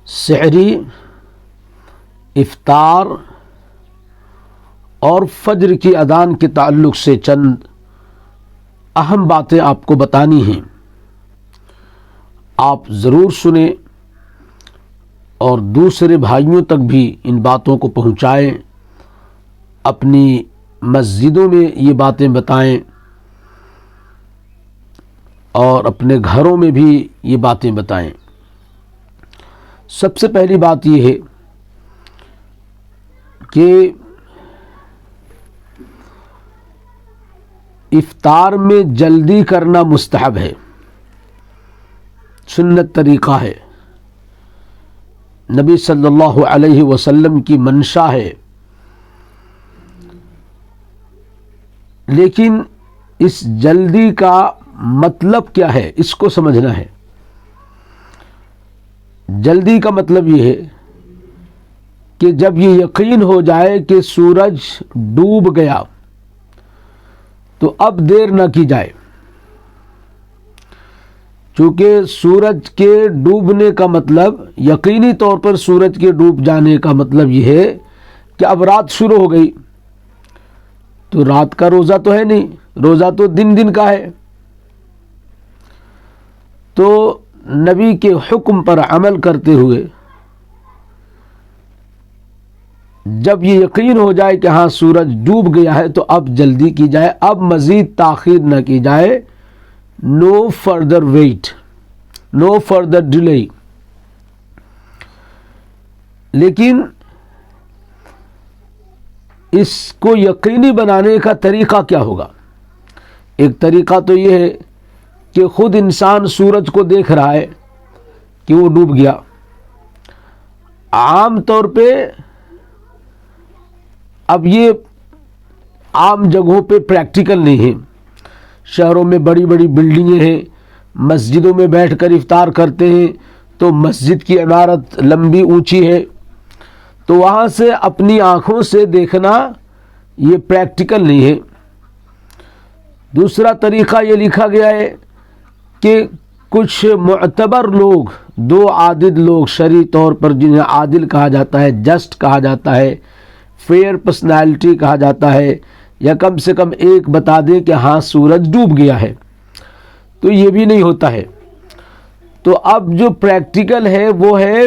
سحری، افطار اور فجر کی اذان کے تعلق سے چند اہم باتیں آپ کو بتانی ہیں، آپ ضرور سنیں اور دوسرے بھائیوں تک بھی ان باتوں کو پہنچائیں، اپنی مسجدوں میں یہ باتیں بتائیں اور اپنے گھروں میں بھی یہ باتیں بتائیں۔ سب سے پہلی بات یہ ہے کہ افطار میں جلدی کرنا مستحب ہے، سنت طریقہ ہے، نبی صلی اللہ علیہ وسلم کی منشا ہے، لیکن اس جلدی کا مطلب کیا ہے اس کو سمجھنا ہے۔ جلدی کا مطلب یہ ہے کہ جب یہ یقین ہو جائے کہ سورج ڈوب گیا تو اب دیر نہ کی جائے، چونکہ سورج کے ڈوبنے کا مطلب، یقینی طور پر سورج کے ڈوب جانے کا مطلب یہ ہے کہ اب رات شروع ہو گئی، تو رات کا روزہ تو ہے نہیں، روزہ تو دن دن کا ہے۔ تو نبی کے حکم پر عمل کرتے ہوئے جب یہ یقین ہو جائے کہ ہاں سورج ڈوب گیا ہے تو اب جلدی کی جائے، اب مزید تاخیر نہ کی جائے، نو فردر ویٹ، نو فردر ڈیلے۔ لیکن اس کو یقینی بنانے کا طریقہ کیا ہوگا؟ ایک طریقہ تو یہ ہے کہ خود انسان سورج کو دیکھ رہا ہے کہ وہ ڈوب گیا۔ عام طور پہ اب یہ عام جگہوں پہ پریکٹیکل نہیں ہے، شہروں میں بڑی بڑی بلڈنگیں ہیں، مسجدوں میں بیٹھ کر افطار کرتے ہیں تو مسجد کی عمارت لمبی اونچی ہے، تو وہاں سے اپنی آنکھوں سے دیکھنا یہ پریکٹیکل نہیں ہے۔ دوسرا طریقہ یہ لکھا گیا ہے کہ کچھ معتبر لوگ، دو عادل لوگ شرعی طور پر جنہیں عادل کہا جاتا ہے، جسٹ کہا جاتا ہے، فیئر پرسنالٹی کہا جاتا ہے، یا کم سے کم ایک بتا دے کہ ہاں سورج ڈوب گیا ہے، تو یہ بھی نہیں ہوتا ہے۔ تو اب جو پریکٹیکل ہے وہ ہے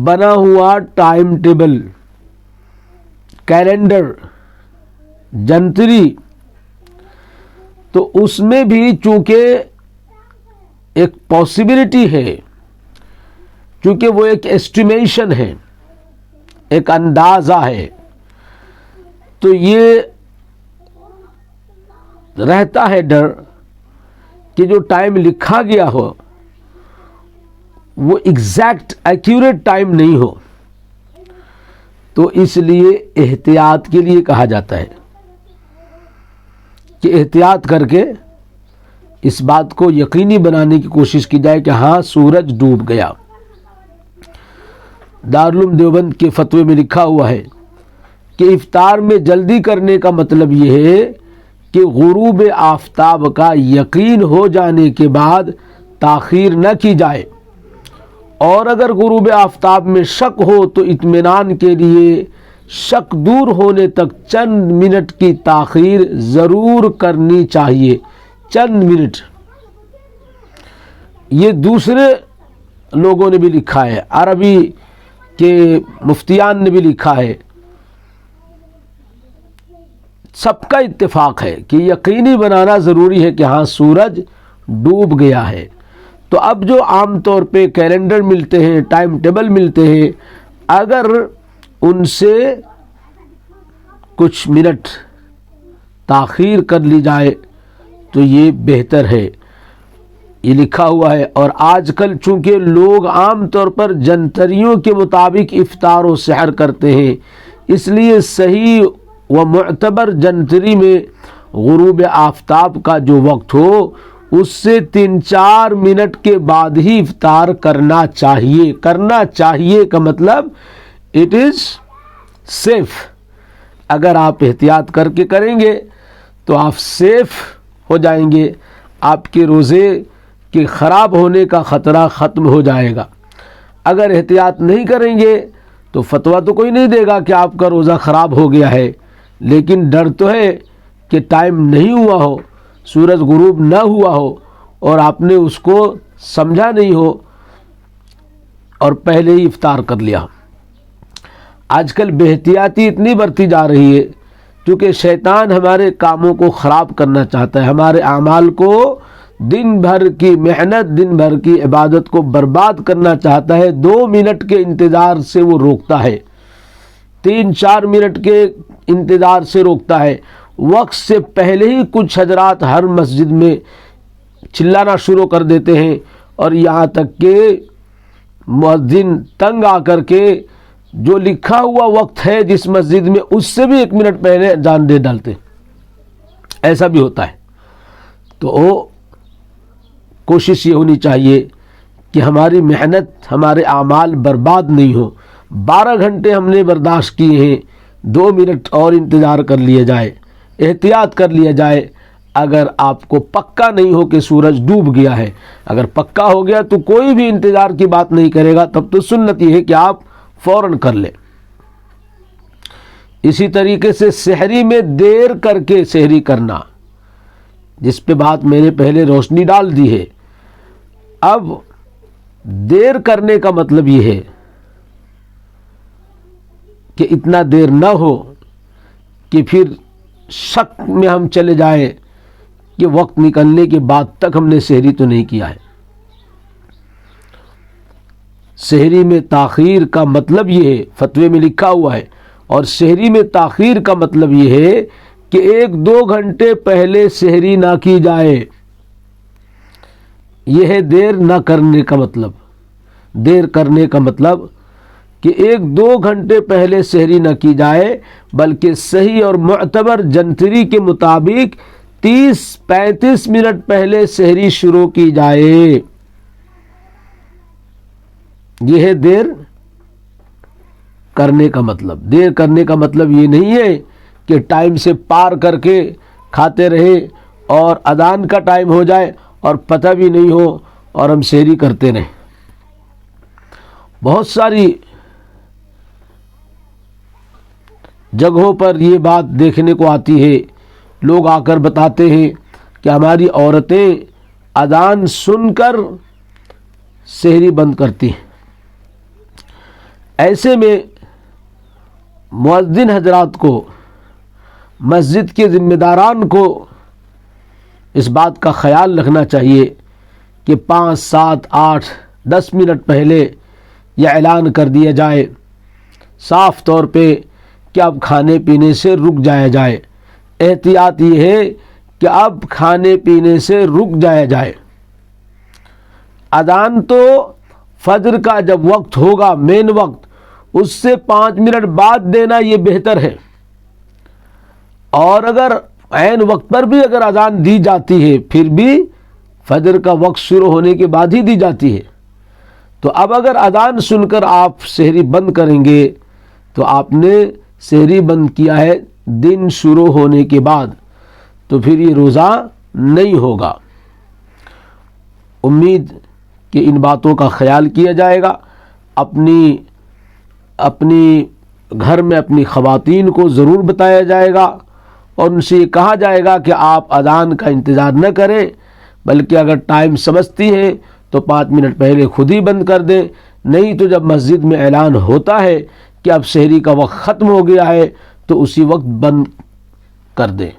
بنا ہوا ٹائم ٹیبل، کیلنڈر، جنتری۔ تو اس میں بھی چونکہ ایک پاسبلٹی ہے، چونکہ وہ ایک ایسٹیمیشن ہے، ایک اندازہ ہے، تو یہ رہتا ہے ڈر کہ جو ٹائم لکھا گیا ہو وہ ایگزیکٹ ایکیوریٹ ٹائم نہیں ہو، تو اس لیے احتیاط کے لیے کہا جاتا ہے کہ احتیاط کر کے اس بات کو یقینی بنانے کی کوشش کی جائے کہ ہاں سورج ڈوب گیا۔ دارالعلوم دیوبند کے فتوے میں لکھا ہوا ہے کہ افطار میں جلدی کرنے کا مطلب یہ ہے کہ غروب آفتاب کا یقین ہو جانے کے بعد تاخیر نہ کی جائے، اور اگر غروب آفتاب میں شک ہو تو اطمینان کے لیے شک دور ہونے تک چند منٹ کی تاخیر ضرور کرنی چاہیے، چند منٹ۔ یہ دوسرے لوگوں نے بھی لکھا ہے، عربی کے مفتیان نے بھی لکھا ہے، سب کا اتفاق ہے کہ یقینی بنانا ضروری ہے کہ ہاں سورج ڈوب گیا ہے۔ تو اب جو عام طور پہ کیلنڈر ملتے ہیں، ٹائم ٹیبل ملتے ہیں، اگر ان سے کچھ منٹ تاخیر کر لی جائے تو یہ بہتر ہے، یہ لکھا ہوا ہے۔ اور آج کل چونکہ لوگ عام طور پر جنتریوں کے مطابق افطار و سحر کرتے ہیں، اس لیے صحیح و معتبر جنتری میں غروب آفتاب کا جو وقت ہو اس سے 3-4 منٹ کے بعد ہی افطار کرنا چاہیے۔ کرنا چاہیے کا مطلب اٹ از سیف۔ اگر آپ احتیاط کر کے کریں گے تو آپ سیف ہو جائیں گے، آپ کے روزے کے خراب ہونے کا خطرہ ختم ہو جائے گا۔ اگر احتیاط نہیں کریں گے تو فتویٰ تو کوئی نہیں دے گا کہ آپ کا روزہ خراب ہو گیا ہے، لیکن ڈر تو ہے کہ ٹائم نہیں ہوا ہو، سورج غروب نہ ہوا ہو اور آپ نے اس کو سمجھا نہیں ہو اور پہلے ہی افطار کر لیا۔ آج کل بے احتیاطی اتنی بڑھتی جا رہی ہے کیونکہ شیطان ہمارے کاموں کو خراب کرنا چاہتا ہے، ہمارے اعمال کو، دن بھر کی محنت، دن بھر کی عبادت کو برباد کرنا چاہتا ہے۔ 2 منٹ کے انتظار سے وہ روکتا ہے، 3-4 منٹ کے انتظار سے روکتا ہے۔ وقت سے پہلے ہی کچھ حضرات ہر مسجد میں چلانا شروع کر دیتے ہیں، اور یہاں تک کہ مؤذن تنگ آ کر کے جو لکھا ہوا وقت ہے جس مسجد میں، اس سے بھی 1 منٹ پہلے جان دے ڈالتے، ایسا بھی ہوتا ہے۔ تو کوشش یہ ہونی چاہیے کہ ہماری محنت، ہمارے اعمال برباد نہیں ہو۔ 12 گھنٹے ہم نے برداشت کیے ہیں، 2 منٹ اور انتظار کر لیا جائے، احتیاط کر لیا جائے۔ اگر آپ کو پکا نہیں ہو کہ سورج ڈوب گیا ہے، اگر پکا ہو گیا تو کوئی بھی انتظار کی بات نہیں کرے گا، تب تو سنت یہ ہے کہ آپ فوراً کر لیں۔ اسی طریقے سے سحری میں دیر کر کے سحری کرنا، جس پہ بات میں نے پہلے روشنی ڈال دی ہے۔ اب دیر کرنے کا مطلب یہ ہے کہ اتنا دیر نہ ہو کہ پھر شک میں ہم چلے جائیں کہ وقت نکلنے کے بعد تک ہم نے سحری تو نہیں کیا ہے۔ سحری میں تاخیر کا مطلب یہ ہے، فتوے میں لکھا ہوا ہے، اور سحری میں تاخیر کا مطلب یہ ہے کہ 1-2 گھنٹے پہلے سحری نہ کی جائے۔ یہ ہے دیر نہ کرنے کا مطلب۔ دیر کرنے کا مطلب کہ 1-2 گھنٹے پہلے سحری نہ کی جائے، بلکہ صحیح اور معتبر جنتری کے مطابق 30-35 منٹ پہلے سحری شروع کی جائے۔ یہ ہے دیر کرنے کا مطلب۔ دیر کرنے کا مطلب یہ نہیں ہے کہ ٹائم سے پار کر کے کھاتے رہے اور اذان کا ٹائم ہو جائے اور پتہ بھی نہیں ہو اور ہم سحری کرتے رہیں۔ بہت ساری جگہوں پر یہ بات دیکھنے کو آتی ہے، لوگ آ کر بتاتے ہیں کہ ہماری عورتیں اذان سن کر سحری بند کرتی ہیں۔ ایسے میں مؤذن حضرات کو، مسجد کے ذمہ داران کو اس بات کا خیال رکھنا چاہیے کہ 5, 7, 8, 10 منٹ پہلے یہ اعلان کر دیا جائے صاف طور پہ کہ اب کھانے پینے سے رک جایا جائے۔ احتیاط یہ ہے کہ اب کھانے پینے سے رک جایا جائے۔ اذان تو فجر کا جب وقت ہوگا، مین وقت، اس سے 5 منٹ بعد دینا یہ بہتر ہے، اور اگر عین وقت پر بھی اگر اذان دی جاتی ہے پھر بھی فجر کا وقت شروع ہونے کے بعد ہی دی جاتی ہے۔ تو اب اگر اذان سن کر آپ سحری بند کریں گے تو آپ نے سحری بند کیا ہے دن شروع ہونے کے بعد، تو پھر یہ روزہ نہیں ہوگا۔ امید کہ ان باتوں کا خیال کیا جائے گا۔ اپنی گھر میں اپنی خواتین کو ضرور بتایا جائے گا اور ان سے یہ کہا جائے گا کہ آپ اذان کا انتظار نہ کریں، بلکہ اگر ٹائم سمجھتی ہیں تو 5 منٹ پہلے خود ہی بند کر دیں، نہیں تو جب مسجد میں اعلان ہوتا ہے کہ اب سحری کا وقت ختم ہو گیا ہے تو اسی وقت بند کر دیں۔